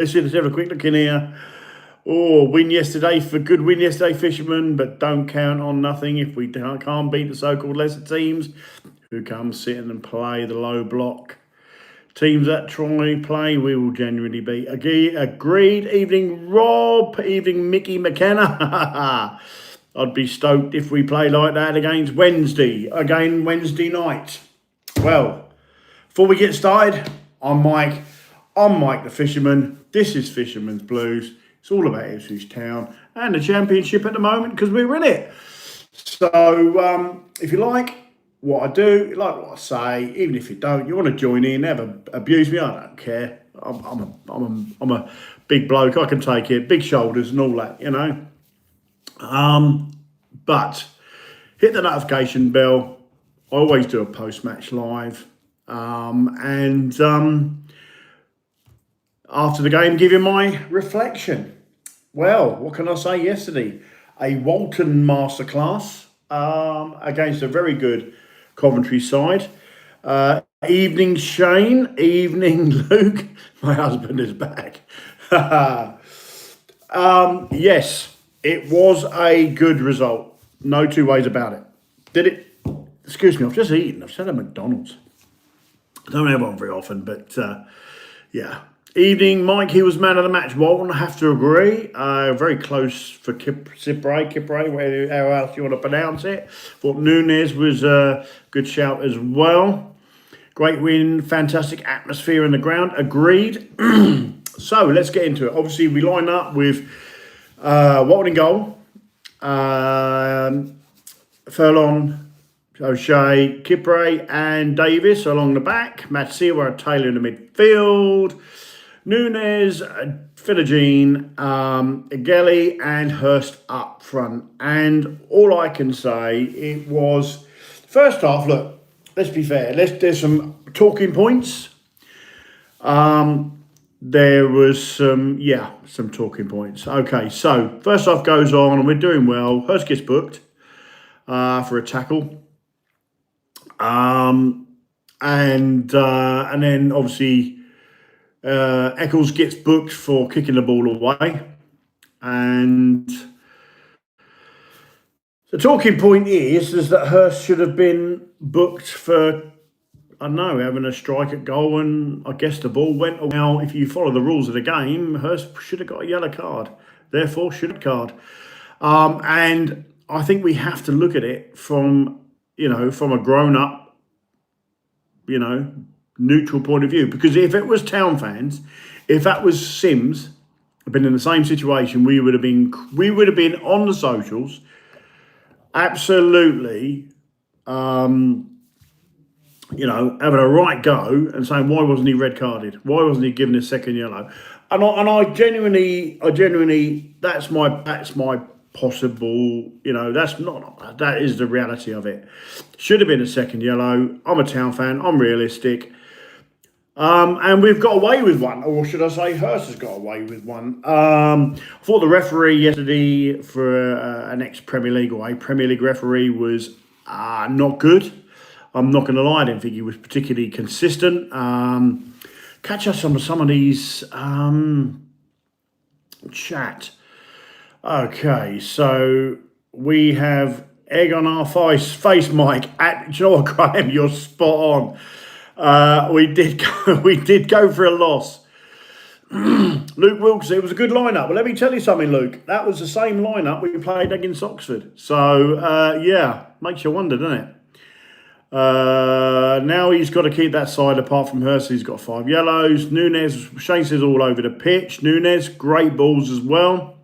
Let's have a quick look in here. Oh, good win yesterday, Fishermen, but don't count on nothing if we can't beat the so-called lesser teams who come sitting and play the low block. Teams that try play, we will genuinely beat. Agreed. Evening, Rob. Evening, Mickey McKenna. I'd be stoked if we play like that against Wednesday night. Well, before we get started, I'm Mike the Fisherman. This is Fisherman's Blues. It's all about Ipswich Town and the championship at the moment because we're in it. So if you like what I do, you like what I say, even if you don't, you want to join in, abuse me, I don't care. I'm a big bloke. I can take it, big shoulders and all that, you know. But hit the notification bell. I always do a post-match live, and after the game, give you my reflection. Well, what can I say yesterday? A Walton masterclass against a very good Coventry side. Evening, Shane. Evening, Luke. My husband is back. Yes, it was a good result. No two ways about it. Did it? Excuse me, I've just eaten. I've had a McDonald's. I don't have one very often, but yeah. Evening, Mike. He was man of the match. Walton, I have to agree. Very close for Kipray, how else you want to pronounce it. Thought Nunes was a good shout as well. Great win, fantastic atmosphere in the ground. Agreed. So let's get into it. Obviously, we line up with Walton in goal, Furlong, O'Shea, Kipray and Davis along the back. Matsiwa, Taylor in the midfield. Nunes, Philogene, Gelly and Hurst up front. And all I can say, it was, first off, look, let's be fair. There's some talking points. There was some talking points. Okay, so first off goes on and we're doing well. Hurst gets booked for a tackle. And then obviously Eccles gets booked for kicking the ball away. And the talking point is that Hurst should have been booked for, I don't know, having a strike at goal, and I guess the ball went away. Now, if you follow the rules of the game, Hurst should have got a yellow card. Therefore, should have card. And I think we have to look at it from a grown-up, neutral point of view. Because if it was Town fans, if that was Sims, been in the same situation, we would have been on the socials, absolutely, having a right go and saying, why wasn't he red carded? Why wasn't he given a second yellow? And I genuinely, that's my possible, that is the reality of it. Should have been a second yellow. I'm a Town fan. I'm realistic. And we've got away with one, or should I say Hurst has got away with one. I thought the referee yesterday for an ex-Premier League or a Premier League referee was not good. I'm not going to lie, I didn't think he was particularly consistent. Catch us on some of these chat. Okay, so we have egg on our face, Mike. Do you know what, Graham? You're spot on. We did go for a loss. Luke Wilkes, it was a good lineup. Well, let me tell you something, Luke. That was the same lineup we played against Oxford. So, makes you wonder, doesn't it? Now he's got to keep that side apart from Hurst. He's got 5 yellows. Nunes, Shane says all over the pitch. Nunes, great balls as well.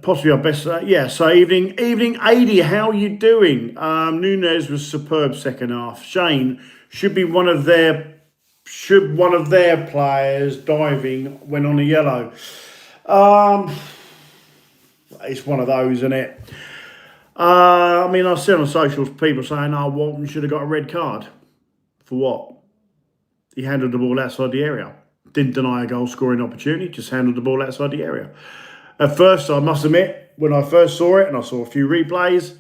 Possibly our best. So evening, AD, how are you doing? Nunes was superb second half. Shane, should one of their players diving when on a yellow? It's one of those, isn't it? I see on socials people saying, Walton should have got a red card. For what? He handled the ball outside the area. Didn't deny a goal scoring opportunity, just handled the ball outside the area. At first, I must admit, when I first saw it and I saw a few replays,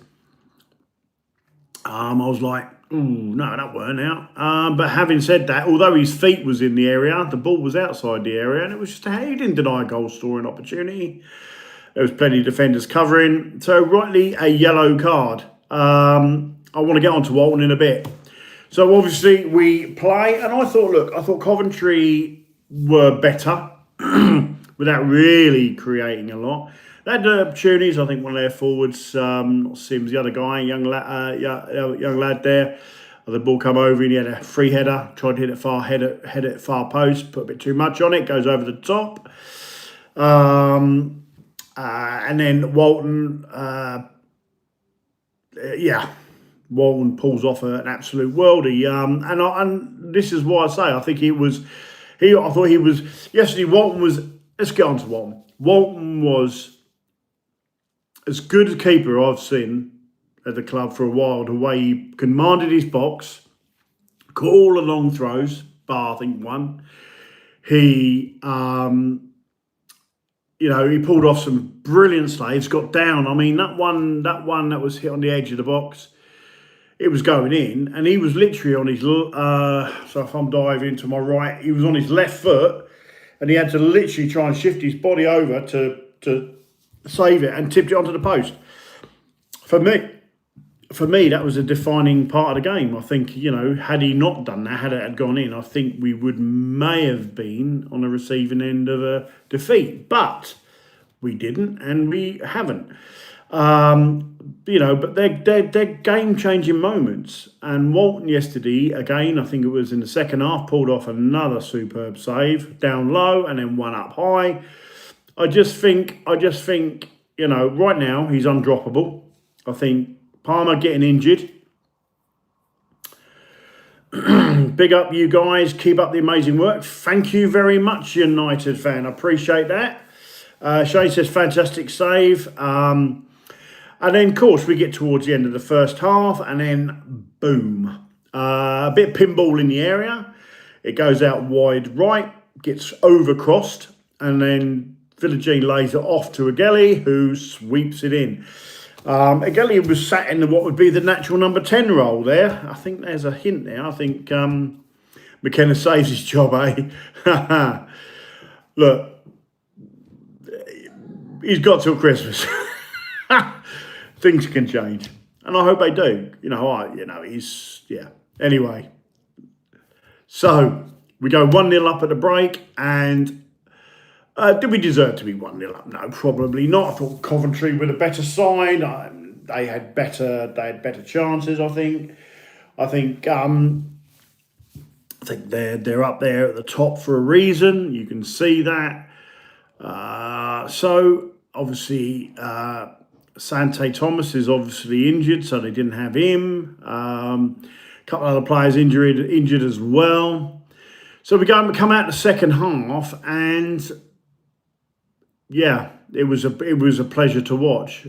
I was like, Ooh, no, that weren't out. But having said that, although his feet was in the area, the ball was outside the area, and it was just he didn't deny a goal scoring opportunity. There was plenty of defenders covering. So rightly a yellow card. I want to get on to Walton in a bit. So obviously we play, and I thought Coventry were better without really creating a lot. They had the opportunities. I think one of their forwards, not Sims, the other guy, young lad there. The ball come over and he had a free header, tried to hit it far post, put a bit too much on it, goes over the top. And then Walton, Walton pulls off an absolute worldie. And this is why I say I think yesterday Walton was. Let's get on to Walton. Walton was as good a keeper I've seen at the club for a while. The way he commanded his box, call and long throws, bar I think one. He, he pulled off some brilliant saves. Got down. I mean, that one that was hit on the edge of the box, it was going in, and he was literally on his. So if I'm diving to my right, he was on his left foot, and he had to literally try and shift his body over to save it and tipped it onto the post. For me, that was a defining part of the game. I think, had he not done that, had it had gone in, I think we may have been on the receiving end of a defeat. But we didn't, and we haven't. But they're game-changing moments. And Walton yesterday, again, I think it was in the second half, pulled off another superb save, down low and then one up high. I just think, right now he's undroppable. I think Palmer getting injured. Big up you guys. Keep up the amazing work. Thank you very much, United fan. I appreciate that. Shane says fantastic save. And then, of course, we get towards the end of the first half, and then boom, a bit of pinball in the area. It goes out wide right, gets overcrossed, and then Villagine lays it off to Agelli, who sweeps it in. Agelli was sat in what would be the natural number 10 role there. I think there's a hint there. I think McKenna saves his job, eh? Look, he's got till Christmas. Things can change, and I hope they do. Anyway, so we go 1-0 up at the break, and did we deserve to be 1-0 up? No, probably not. I thought Coventry were the better side. They had better chances. I think they're up there at the top for a reason. You can see that. So obviously, Sante Thomas is obviously injured, so they didn't have him. A couple of other players injured as well. So we come out the second half, and yeah, it was a pleasure to watch.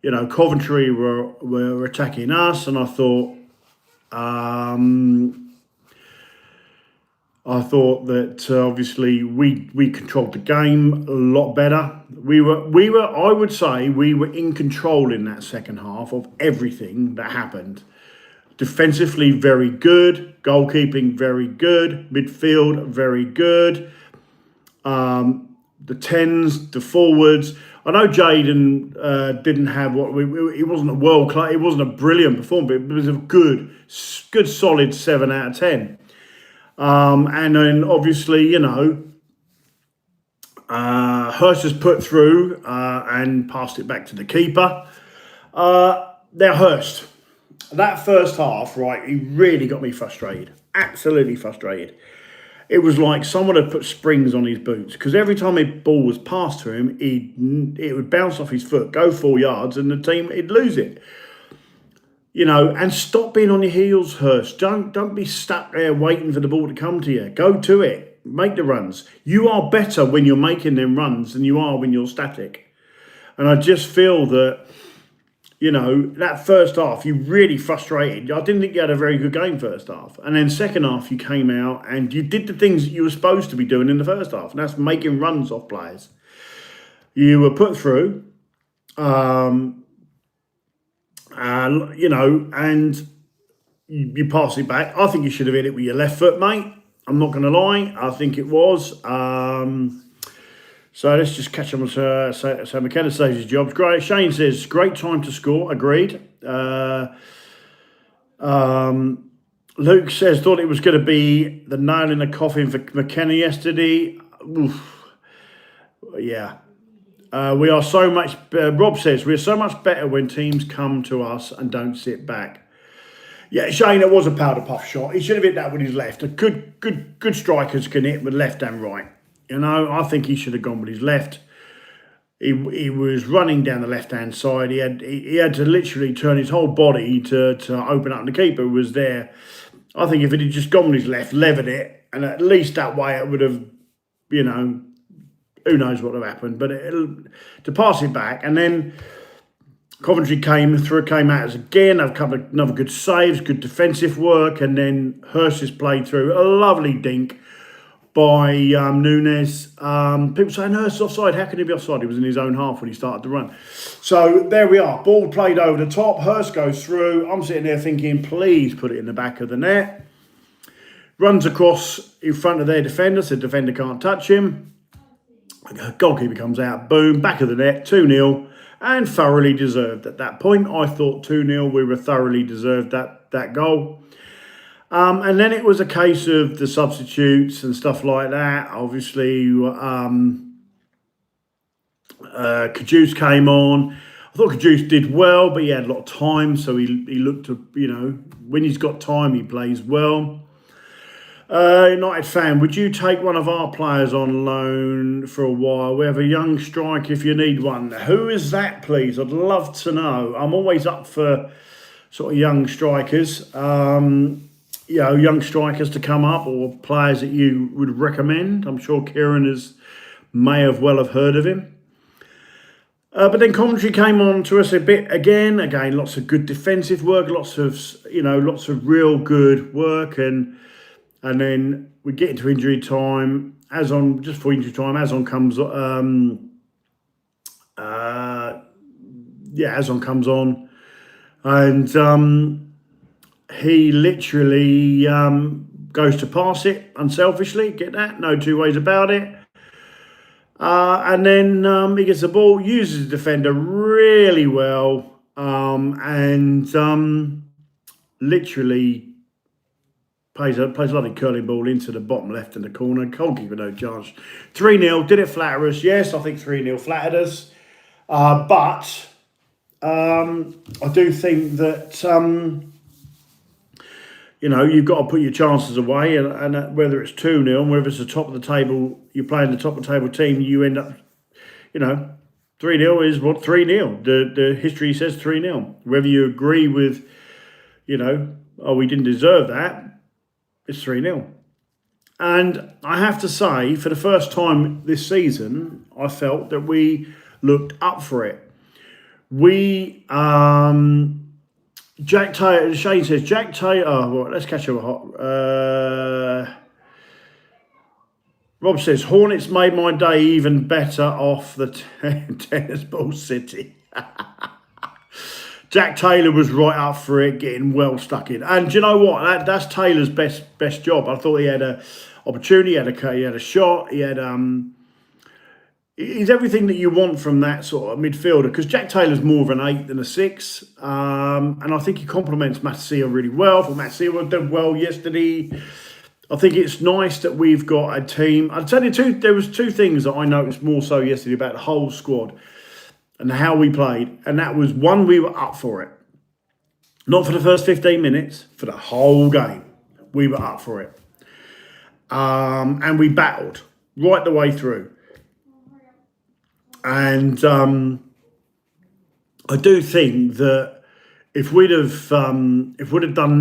Coventry were attacking us, and I thought that obviously we controlled the game a lot better. I would say we were in control in that second half of everything that happened. Defensively, very good. Goalkeeping, very good. Midfield, very good. The 10s, the forwards. I know Jaden didn't have he wasn't a world class. It wasn't a brilliant performance, but it was a good solid 7 out of 10. And then obviously, Hurst has put through and passed it back to the keeper. Now Hurst, that first half, right, he really got me frustrated. Absolutely frustrated. It was like someone had put springs on his boots, because every time a ball was passed to him, it would bounce off his foot, go 4 yards, and the team, he'd lose it. And stop being on your heels, Hurst. Don't be stuck there waiting for the ball to come to you. Go to it. Make the runs. You are better when you're making them runs than you are when you're static. And I just feel that, that first half, you really frustrated. I didn't think you had a very good game first half. And then second half, you came out and you did the things that you were supposed to be doing in the first half. And that's making runs off players. You were put through, and you pass it back. I think you should have hit it with your left foot, mate. I'm not going to lie. I think it was. So let's just catch up on so McKenna saves his jobs. Great. Shane says, great time to score. Agreed. Luke says, thought it was going to be the nail in the coffin for McKenna yesterday. Oof. Yeah. We are so much, Rob says, we are so much better when teams come to us and don't sit back. Yeah, Shane, it was a powder puff shot. He should have hit that with his left. A good strikers can hit with left and right. You know, I think he should have gone with his left. He was running down the left-hand side. He had to literally turn his whole body to open up, and the keeper was there. I think if it had just gone with his left, levered it, and at least that way it would have, you know, who knows what would have happened. But to pass it back, and then Coventry came out as again, a couple of another good saves, good defensive work, and then Hurst's played through a lovely dink by Nunes. People saying Hurst's offside. How can he be offside? He was in his own half when he started to run. So there we are. Ball played over the top. Hurst goes through. I'm sitting there thinking, please put it in the back of the net. Runs across in front of their defender, so the defender can't touch him. Goalkeeper comes out. Boom. Back of the net. 2-0. And thoroughly deserved at that point. I thought 2-0. We were thoroughly deserved that goal. And then it was a case of the substitutes and stuff like that. Obviously, Caduce came on. I thought Caduce did well, but he had a lot of time, so he looked to, you know, when he's got time, he plays well. United fan, would you take one of our players on loan for a while? We have a young striker if you need one. Who is that, please? I'd love to know. I'm always up for sort of young strikers. You know, young strikers to come up or players that you would recommend. I'm sure Kieran may have heard of him. But then Coventry came on to us a bit again. Again, lots of good defensive work, lots of real good work, and then we get into injury time. Azon comes Azon comes on, and he literally goes to pass it unselfishly. Get that? No two ways about it. And then he gets the ball, uses the defender really well, and literally plays a lovely curling ball into the bottom left in the corner. Goalkeeper no chance. 3-0. Did it flatter us? Yes, I think 3-0 flattered us. But I do think that you know, you've got to put your chances away, and whether it's 2-0, whether it's the top of the table, you're playing the top of the table team, you end up, you know, 3-0 is what 3-0. The history says 3-0. Whether you agree with, you know, oh, we didn't deserve that, it's 3-0. And I have to say, for the first time this season, I felt that we looked up for it. We Jack Taylor, Shane says, Jack Taylor, well, let's catch up. Rob says, Hornets made my day even better off the tennis ball city. Jack Taylor was right up for it, getting well stuck in. And do you know what? That's Taylor's best job. I thought he had an opportunity, he had a shot, he had... He's everything that you want from that sort of midfielder, because Jack Taylor's more of an 8 than a 6, and I think he complements Matsia really well. I thought Matsia did well yesterday. I think it's nice that we've got a team. I'll tell you there was two things that I noticed more so yesterday about the whole squad and how we played, and that was, one, we were up for it. Not for the first 15 minutes, for the whole game. We were up for it. And we battled right the way through. And I do think that if we'd have done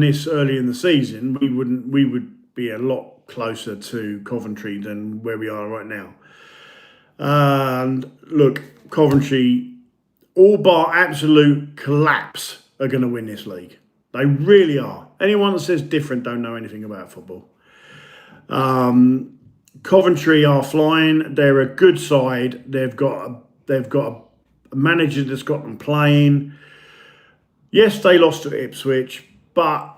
this early in the season, we would be a lot closer to Coventry than where we are right now. And look, Coventry, all bar absolute collapse, are going to win this league. They really are. Anyone that says different don't know anything about football. Coventry are flying. They're a good side. They've got a manager that's got them playing. Yes, they lost to Ipswich, but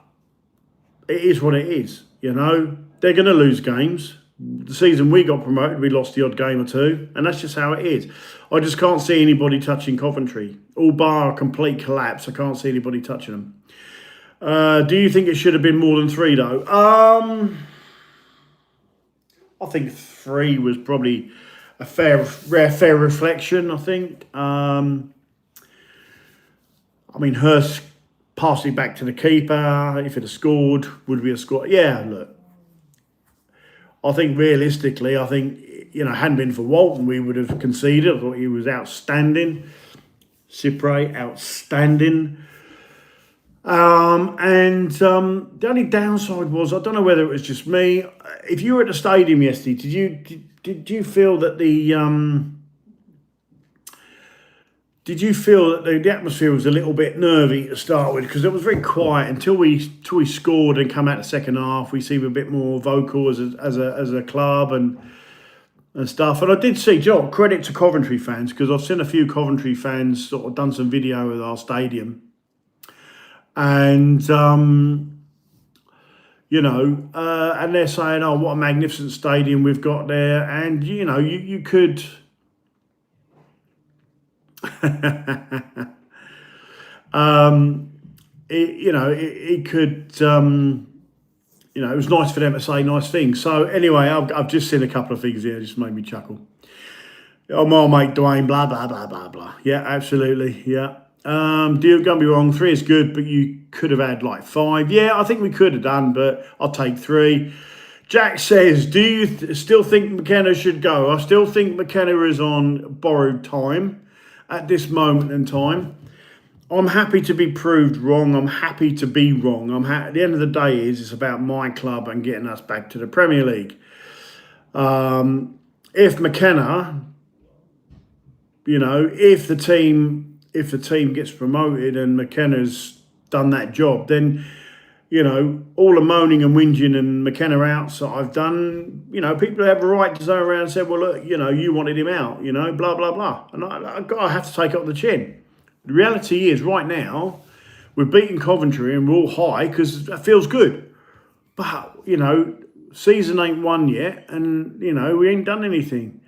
it is what it is. You know, they're going to lose games. The season we got promoted, we lost the odd game or two, and that's just how it is. I just can't see anybody touching Coventry. All bar a complete collapse, I can't see anybody touching them. Do you think it should have been more than 3, though? I think 3 was probably a fair reflection, I think. I mean, Hurst passed it back to the keeper. If it had scored, would we have scored? Yeah, look. I think realistically, hadn't been for Walton, we would have conceded. I thought he was outstanding. Cypre, outstanding. The only downside was, I don't know whether it was just me. If you were at the stadium yesterday, did you feel that the atmosphere was a little bit nervy to start with? Because it was very quiet until we scored and come out the second half. We seemed a bit more vocal as a club and stuff. And I did see, Joe, credit to Coventry fans, because I've seen a few Coventry fans sort of done some video with our stadium. And, and they're saying, oh, what a magnificent stadium we've got there. And, you could... it was nice for them to say nice things. So anyway, I've just seen a couple of things here, just made me chuckle. Oh, my mate Dwayne, blah, blah, blah, blah, blah. Yeah, absolutely, yeah. Don't get me wrong, 3 is good, but you could have had like 5. Yeah, I think we could have done, but I'll take 3. Jack says, do you still think McKenna should go? I still think McKenna is on borrowed time at this moment in time. I'm happy to be proved wrong. I'm happy to be wrong. At the end of the day, it's about my club and getting us back to the Premier League. If McKenna, if the team gets promoted and McKenna's done that job, then, all the moaning and whinging and McKenna outs that I've done, people have a right to go around and say, well, look, you wanted him out, blah, blah, blah. And I have to take it on the chin. The reality is, right now, we're beating Coventry and we're all high because that feels good. But, season ain't won yet and, we ain't done anything.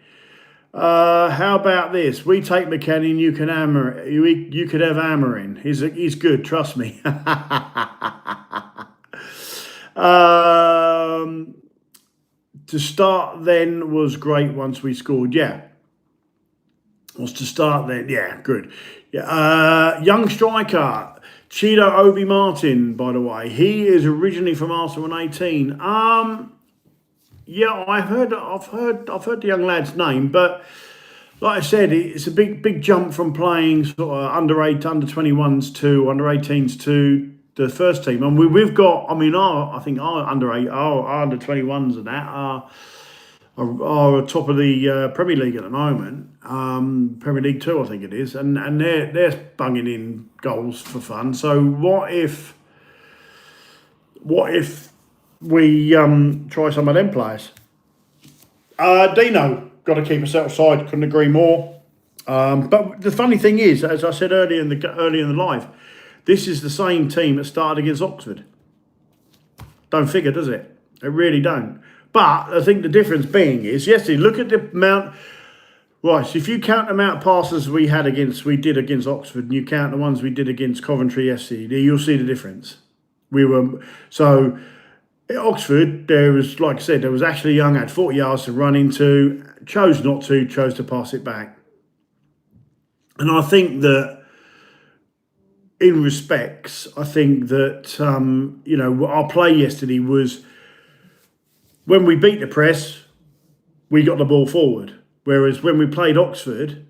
How about this? We take McKenna and you can hammer. You could have hammering. He's good, trust me. To start then was great once we scored. Yeah. Was to start then. Yeah, good. Yeah. Young striker, Cheeto Obi Martin, by the way. He is originally from Arsenal 18. Yeah, I've heard the young lad's name, but like I said, it's a big jump from playing sort of under 21s to under 18s to the first team. And we've got, I think our under 21s and that are top of the Premier League at the moment. Premier League 2, I think it is, and they're bunging in goals for fun. So what if we try some of them players? Dino, got to keep us outside. Couldn't agree more. But the funny thing is, as I said earlier in the live, this is the same team that started against Oxford. Don't figure, does it? It really don't. But I think the difference being is, yesterday, look at the amount. Right, so if you count the amount of passes we did against Oxford, and you count the ones we did against Coventry yesterday, you'll see the difference. So at Oxford, like I said, there was Ashley Young had 40 yards to run into, chose to pass it back. And I think that, in respects, our play yesterday was, when we beat the press, we got the ball forward. Whereas when we played Oxford,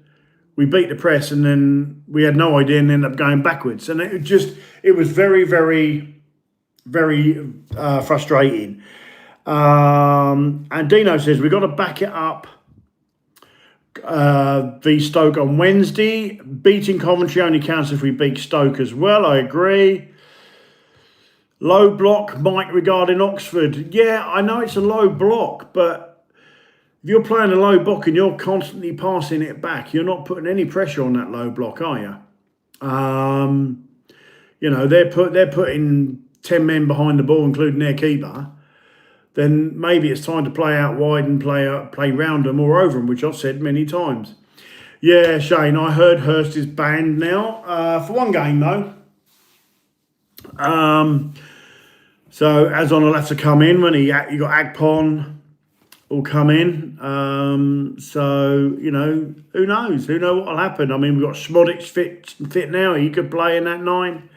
we beat the press and then we had no idea and ended up going backwards. And it was very, very, very frustrating. And Dino says, we've got to back it up v Stoke on Wednesday. Beating Coventry only counts if we beat Stoke as well. I agree. Low block, Mike, regarding Oxford. Yeah, I know it's a low block, but if you're playing a low block and you're constantly passing it back, you're not putting any pressure on that low block, are you? They're putting 10 men behind the ball, including their keeper, then maybe it's time to play out wide and play round them or over them, which I've said many times. Yeah, Shane, I heard Hurst is banned now for one game, though. So Azon will have to come in when you got Agpon will come in. So, you know, who knows? Who knows what will happen? I mean, we've got Schmodic fit now. He could play in that 9.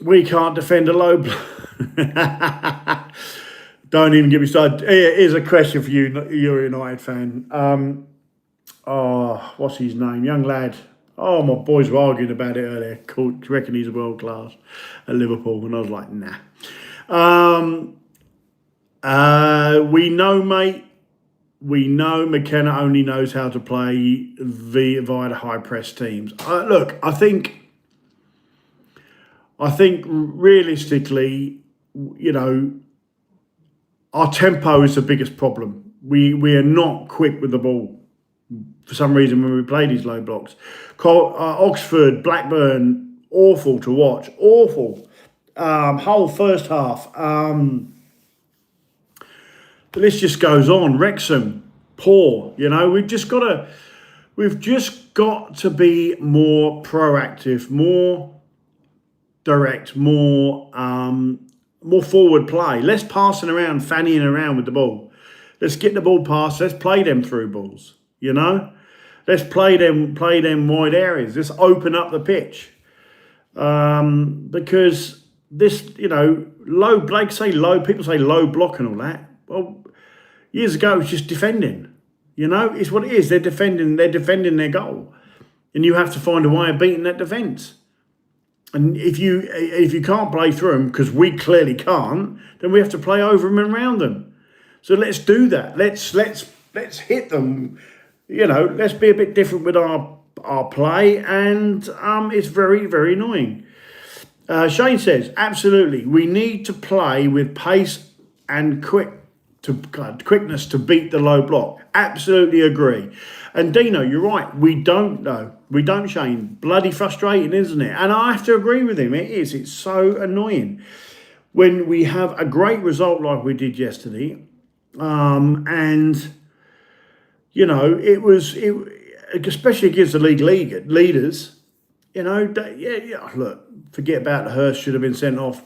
We can't defend a low block. Don't even get me started. Here's a question for you. You're a United fan. What's his name? Young lad. Oh, my boys were arguing about it earlier. Do you reckon he's a world class at Liverpool? And I was like, nah. We know, mate. We know McKenna only knows how to play via the high press teams. Look, I think realistically, you know, our tempo is the biggest problem. We are not quick with the ball for some reason when we play these low blocks. Oxford, Blackburn, awful to watch. Awful. Whole first half. The list just goes on. Wrexham, poor. You know, we've just got to be more proactive, more direct, more forward play. Less passing around, fannying around with the ball. Let's get the ball passed. Let's play them through balls. You know, let's play them wide areas. Let's open up the pitch. Because this, you know, people say low block and all that. Well, years ago it was just defending. You know, it's what it is. They're defending their goal, and you have to find a way of beating that defence. And if you can't play through them, because we clearly can't, then we have to play over them and around them. So let's do that. Let's hit them. You know, let's be a bit different with our play, and it's very, very annoying. Shane says, absolutely, we need to play with pace and quickness to beat the low block. Absolutely agree. And Dino, you're right. We don't, though. We don't, Shane. Bloody frustrating, isn't it? And I have to agree with him. It is. It's so annoying when we have a great result like we did yesterday, and you know, especially against the league leaders. You know, look, forget about the Hurst should have been sent off.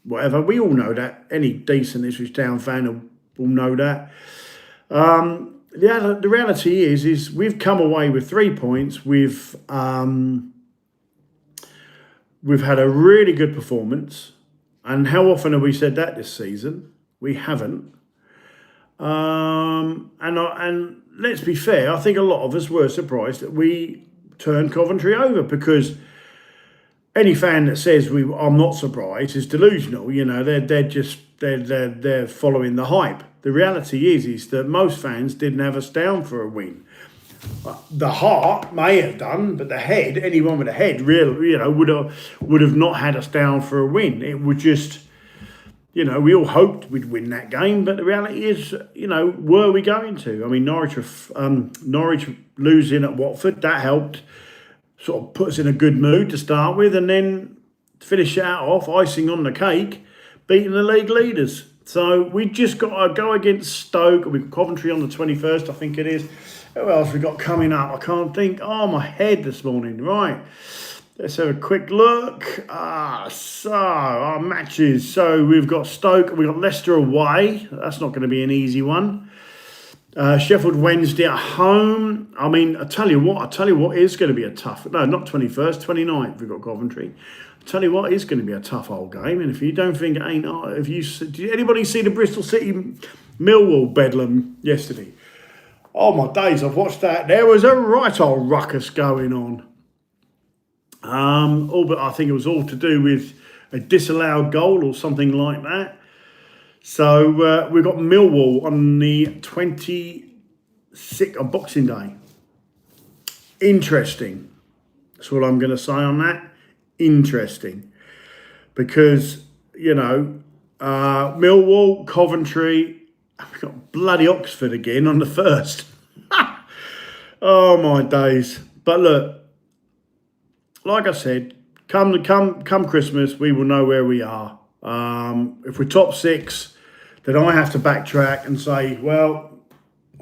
Whatever, we all know that. Any decent Ipswich Town fan will know that. The reality is we've come away with 3 points. We've had a really good performance, and how often have we said that this season? We haven't. And let's be fair, I think a lot of us were surprised that we turned Coventry over, because any fan that says I'm not surprised is delusional. You know, they're following the hype. The reality is that most fans didn't have us down for a win. The heart may have done, but the head, anyone with a head, really, you know, would have not had us down for a win. It would just, you know, we all hoped we'd win that game, but the reality is, you know, were we going to? I mean, Norwich losing at Watford, that helped sort of put us in a good mood to start with, and then to finish it off, icing on the cake, beating the league leaders. So we just got to go against Stoke. We've got Coventry on the 21st, I think it is. Who else we got coming up? I can't think. Oh, my head this morning. Right. Let's have a quick look. So our matches. So we've got Stoke. We've got Leicester away. That's not going to be an easy one. Sheffield Wednesday at home. I mean, I tell you what is going to be a tough. No, not 21st, 29th. We've got Coventry. I tell you what is going to be a tough old game. And if you don't think it ain't, did anybody see the Bristol City Millwall bedlam yesterday? Oh my days, I've watched that. There was a right old ruckus going on. But I think it was all to do with a disallowed goal or something like that. So we've got Millwall on the 26th on Boxing Day. Interesting. That's what I'm going to say on that. Interesting. Because, you know, Millwall, Coventry, we've got bloody Oxford again on the 1st. Oh, my days. But look, like I said, come Christmas, we will know where we are. If we're top 6, then I have to backtrack and say, well,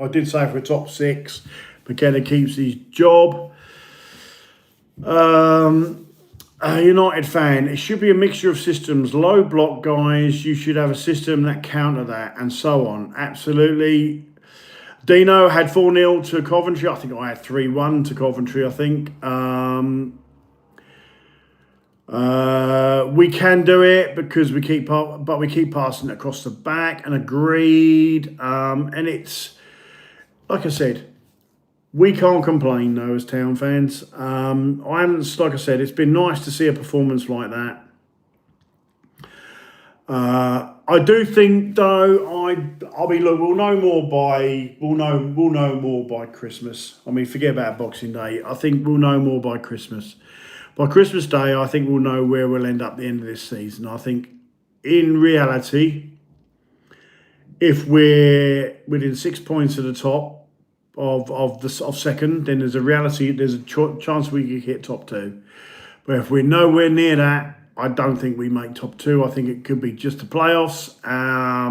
I did say if we're top 6, McKenna keeps his job. A United fan, it should be a mixture of systems. Low block guys, you should have a system that counter that, and so on. Absolutely. Dino had 4-0 to Coventry. I think I had 3-1 to Coventry, I think. We can do it because we keep passing it across the back, and agreed. And it's, like I said, we can't complain though as Town fans. Like I said, it's been nice to see a performance like that. I do think though, I mean, look, we'll know more by Christmas. I mean, forget about Boxing Day. I think we'll know more by Christmas. By Christmas Day, I think we'll know where we'll end up at the end of this season. I think, in reality, if we're within 6 points of the top of second, then there's a chance we could hit top 2. But if we're nowhere near that, I don't think we make top 2. I think it could be just the playoffs. I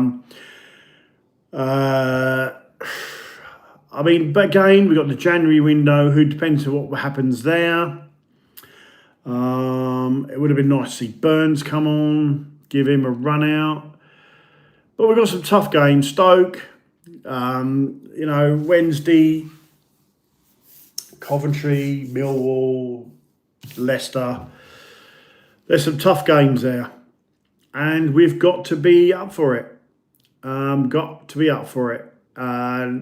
mean, but again, we've got the January window. Who depends on what happens there. It would have been nice to see Burns come on, give him a run out. But we've got some tough games. Stoke, Wednesday, Coventry, Millwall, Leicester. There's some tough games there. And we've got to be up for it. And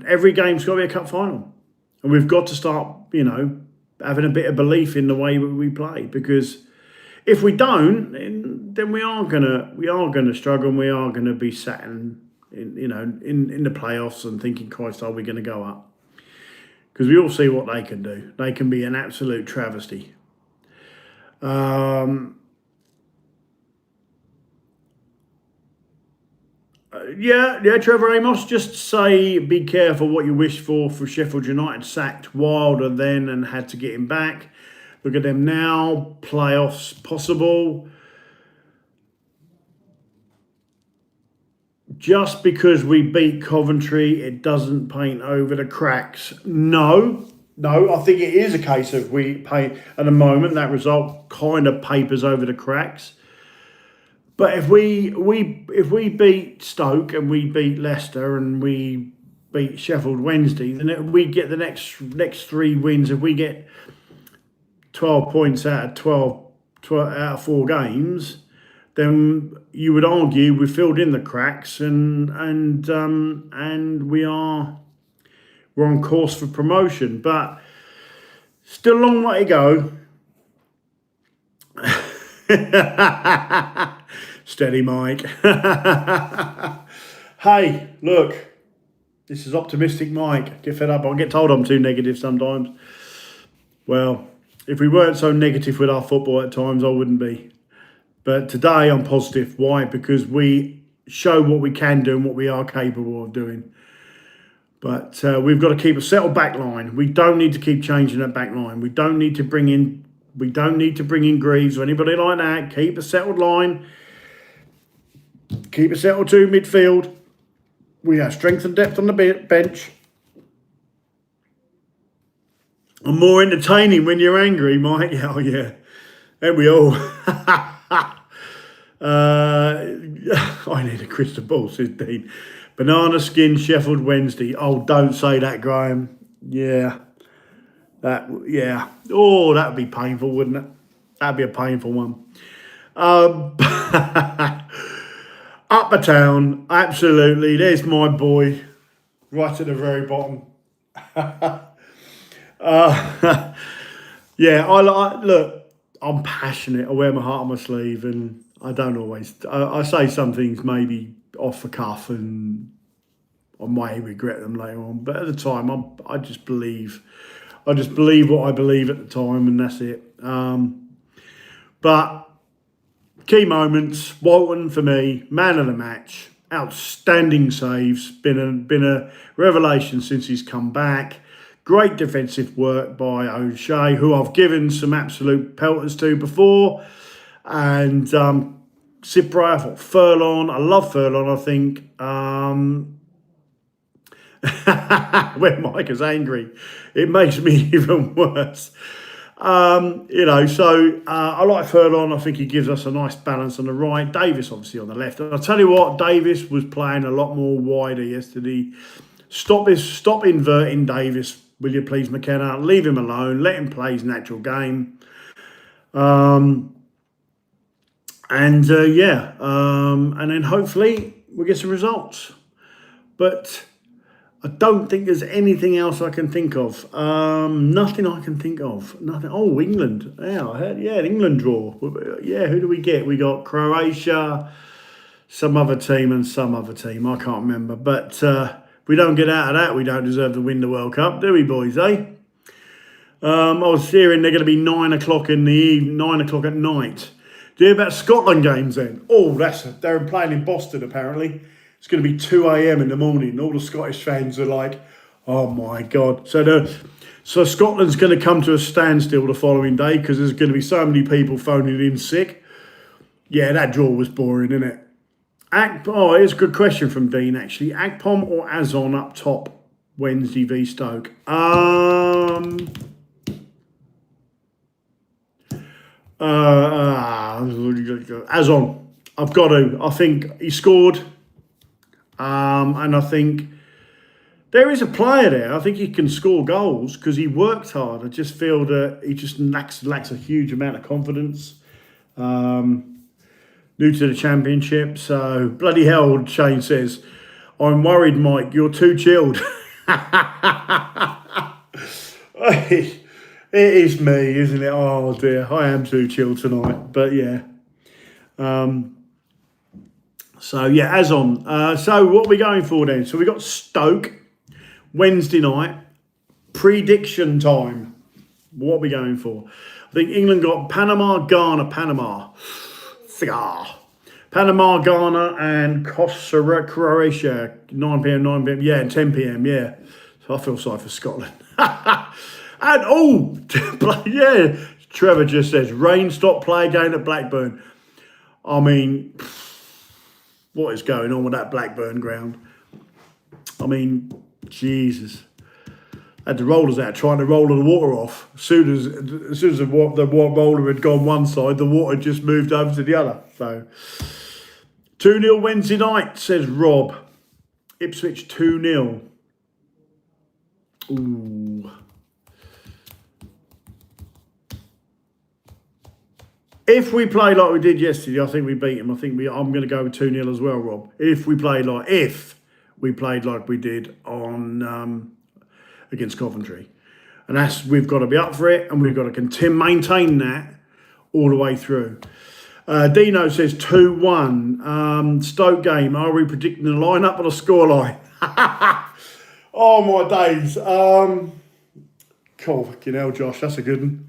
every game's got to be a cup final. And we've got to start, having a bit of belief in the way we play, because if we don't, then we are gonna struggle, and we are gonna be sat in the playoffs and thinking, Christ, are we going to go up? Because we all see what they can do. They can be an absolute travesty. Trevor Amos, just say be careful what you wish for Sheffield United. Sacked Wilder then and had to get him back. Look at them now, playoffs possible. Just because we beat Coventry, it doesn't paint over the cracks. No, I think it is a case of we paint, at the moment, that result kind of papers over the cracks. But if we beat Stoke and we beat Leicester and we beat Sheffield Wednesday, then we get the next 3 wins. If we get 12 points out of 12 4 games, then you would argue we filled in the cracks and we're on course for promotion. But still a long way to go. Steady, Mike. Hey, look, this is optimistic Mike. Get fed up. I get told I'm too negative sometimes. Well, if we weren't so negative with our football at times, I wouldn't be. But today I'm positive. Why? Because we show what we can do and what we are capable of doing. But we've got to keep a settled back line. We don't need to keep changing that back line. We don't need to bring in Greaves or anybody like that. Keep a settled line. Keep a settled 2 midfield. We have strength and depth on the bench. And more entertaining when you're angry, Mike. Oh yeah, ain't we all? I need a crystal ball, says Dean. Banana skin Sheffield Wednesday. Oh, don't say that, Graham. Yeah. Oh, that would be painful, wouldn't it? That'd be a painful one. Upper Town, absolutely. There's my boy, right at the very bottom. Look, I'm passionate. I wear my heart on my sleeve, and I don't always. I say some things maybe off the cuff, and I may regret them later on. But at the time, I just believe. I just believe what I believe at the time, and that's it. But key moments: Walton for me, man of the match, outstanding saves. Been a revelation since he's come back. Great defensive work by O'Shea, who I've given some absolute pelters to before. And Cypre, I thought Furlong. I love Furlong, I think. When Mike is angry, it makes me even worse. I like Furlong. I think he gives us a nice balance on the right. Davis, obviously, on the left. And I'll tell you what, Davis was playing a lot more wider yesterday. Stop inverting Davis, will you please, McKenna? Leave him alone. Let him play his natural game. And then hopefully we'll get some results. But I don't think there's anything else I can think of. Nothing I can think of. Nothing. Oh, England. Yeah, I heard. Yeah, an England draw. Yeah, who do we get? We got Croatia, some other team, and some other team. I can't remember. But if we don't get out of that, we don't deserve to win the World Cup, do we, boys? I was hearing they're going to be 9 o'clock in the evening, 9 o'clock at night. Do you hear about Scotland games then? Oh, they're playing in Boston apparently. It's going to be 2 a.m. in the morning. All the Scottish fans are like, oh my God. So Scotland's going to come to a standstill the following day because there's going to be so many people phoning in sick. Yeah, that draw was boring, isn't it? Here's a good question from Dean, actually. Akpom or Azon up top Wednesday v Stoke? Azon. I've got to. I think he scored. And I think there is a player there. I think he can score goals because he worked hard. I just feel that he just lacks a huge amount of confidence. New to the championship. So, bloody hell, Shane says, I'm worried, Mike, you're too chilled. It is me, isn't it? Oh, dear. I am too chilled tonight. But, yeah. As on. So what are we going for then? So we got Stoke Wednesday night. Prediction time. What are we going for? I think England got Panama, Ghana, Panama, Ghana, and Croatia. 9 p.m. Yeah, and 10 p.m. Yeah. So I feel sorry for Scotland. Yeah. Trevor just says rain stop play again at Blackburn. I mean, what is going on with that Blackburn ground? I mean, Jesus. Had the rollers out trying to roll the water off. As soon as the roller had gone one side, the water just moved over to the other. So 2-0 Wednesday night, says Rob. Ipswich 2-0. Ooh. If we play like we did yesterday, I think we beat them. I'm going to go with 2-0 as well, Rob. If we played like we did on against Coventry, and we've got to be up for it, and we've got to maintain that all the way through. Dino says 2-1. Stoke game. Are we predicting the lineup or the scoreline? Oh my days. Cool, fucking hell, Josh. That's a good one.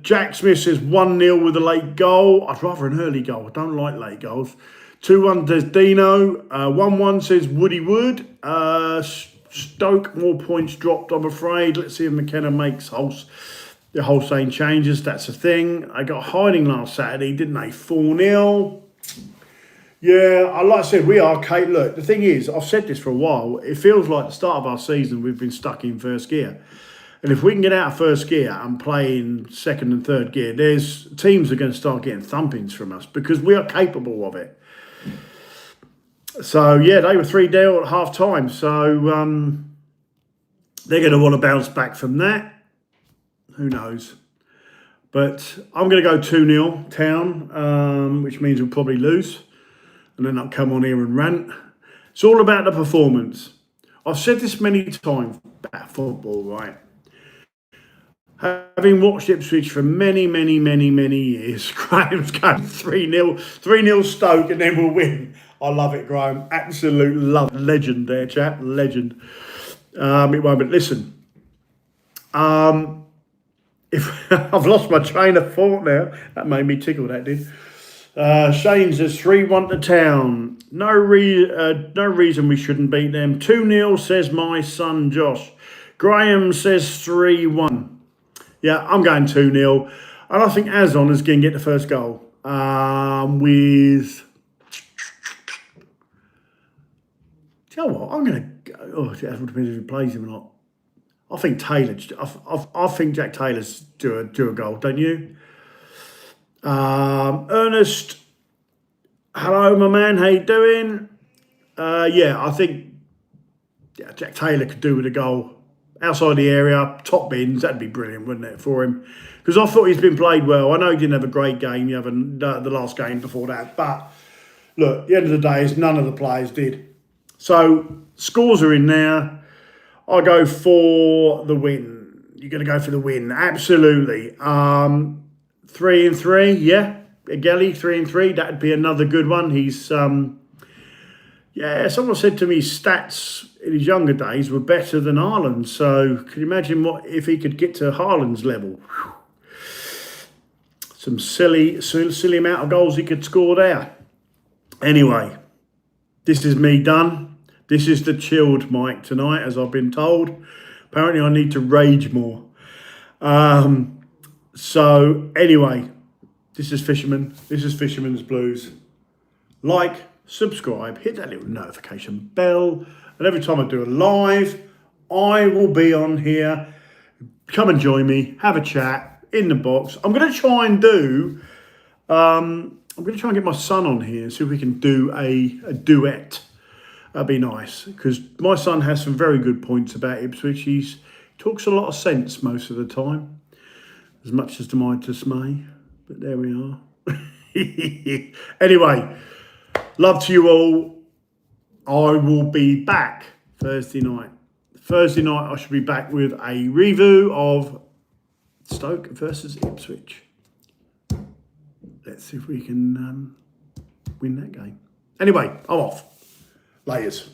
Jack Smith says 1-0 with a late goal. I'd rather an early goal. I don't like late goals. 2-1 says Dino. 1-1 says Woody Wood. Stoke, more points dropped, I'm afraid. Let's see if McKenna makes the wholesale changes. That's a thing. I got hiding last Saturday, didn't they? 4-0. Yeah, like I said, we are, Kate. Look, the thing is, I've said this for a while. It feels like the start of our season, we've been stuck in first gear. And if we can get out of first gear and play in second and third gear, there's teams are going to start getting thumpings from us because we are capable of it. So, yeah, they were 3-0 at half time. So, they're going to want to bounce back from that. Who knows? But I'm going to go 2-0 Town, which means we'll probably lose. And then I'll come on here and rant. It's all about the performance. I've said this many times about football, right? Having watched Ipswich for many, many, many, many years, Graham's going 3-0 Stoke, and then we'll win. I love it, Graham. Absolute love. Legend there, chap. Legend. It won't, but listen. If I've lost my train of thought now. That made me tickle, that did. Shane says 3-1 to Town. No reason we shouldn't beat them. 2-0 says my son Josh. Graham says 3-1. Yeah, I'm going 2-0. And I think Azon is going to get the first goal. With... Do you know what? I'm going to go... Oh, it would depend if he plays him or not. I think Taylor... I think Jack Taylor's do a goal, don't you? Ernest, hello, my man. How you doing? Yeah, I think Jack Taylor could do with a goal outside the area, top bins. That'd be brilliant, wouldn't it, for him? Because I thought he's been played well. I know he didn't have a great game the last game before that, but look, at the end of the day, none of the players did. So scores are in there. I go for the win. You're going to go for the win, absolutely. 3-3, yeah. Gelly, 3-3. That'd be another good one. He's, yeah, someone said to me his stats in his younger days were better than Haaland's. So can you imagine what if he could get to Haaland's level? Whew. Some silly amount of goals he could score there. Anyway, this is me done. This is the chilled mic tonight, as I've been told. Apparently I need to rage more. So anyway, this is Fisherman. This is Fisherman's Blues. Like, subscribe, hit that little notification bell, and every time I do a live, I will be on here. Come and join me, have a chat in the box. I'm going to try and do. I'm going to try and get my son on here and see if we can do a duet. That'd be nice because my son has some very good points about Ipswich. He talks a lot of sense most of the time. As much as to my dismay, but there we are. Anyway, love to you all. I will be back Thursday night. Thursday night, I should be back with a review of Stoke versus Ipswich. Let's see if we can win that game. Anyway, I'm off. Laters.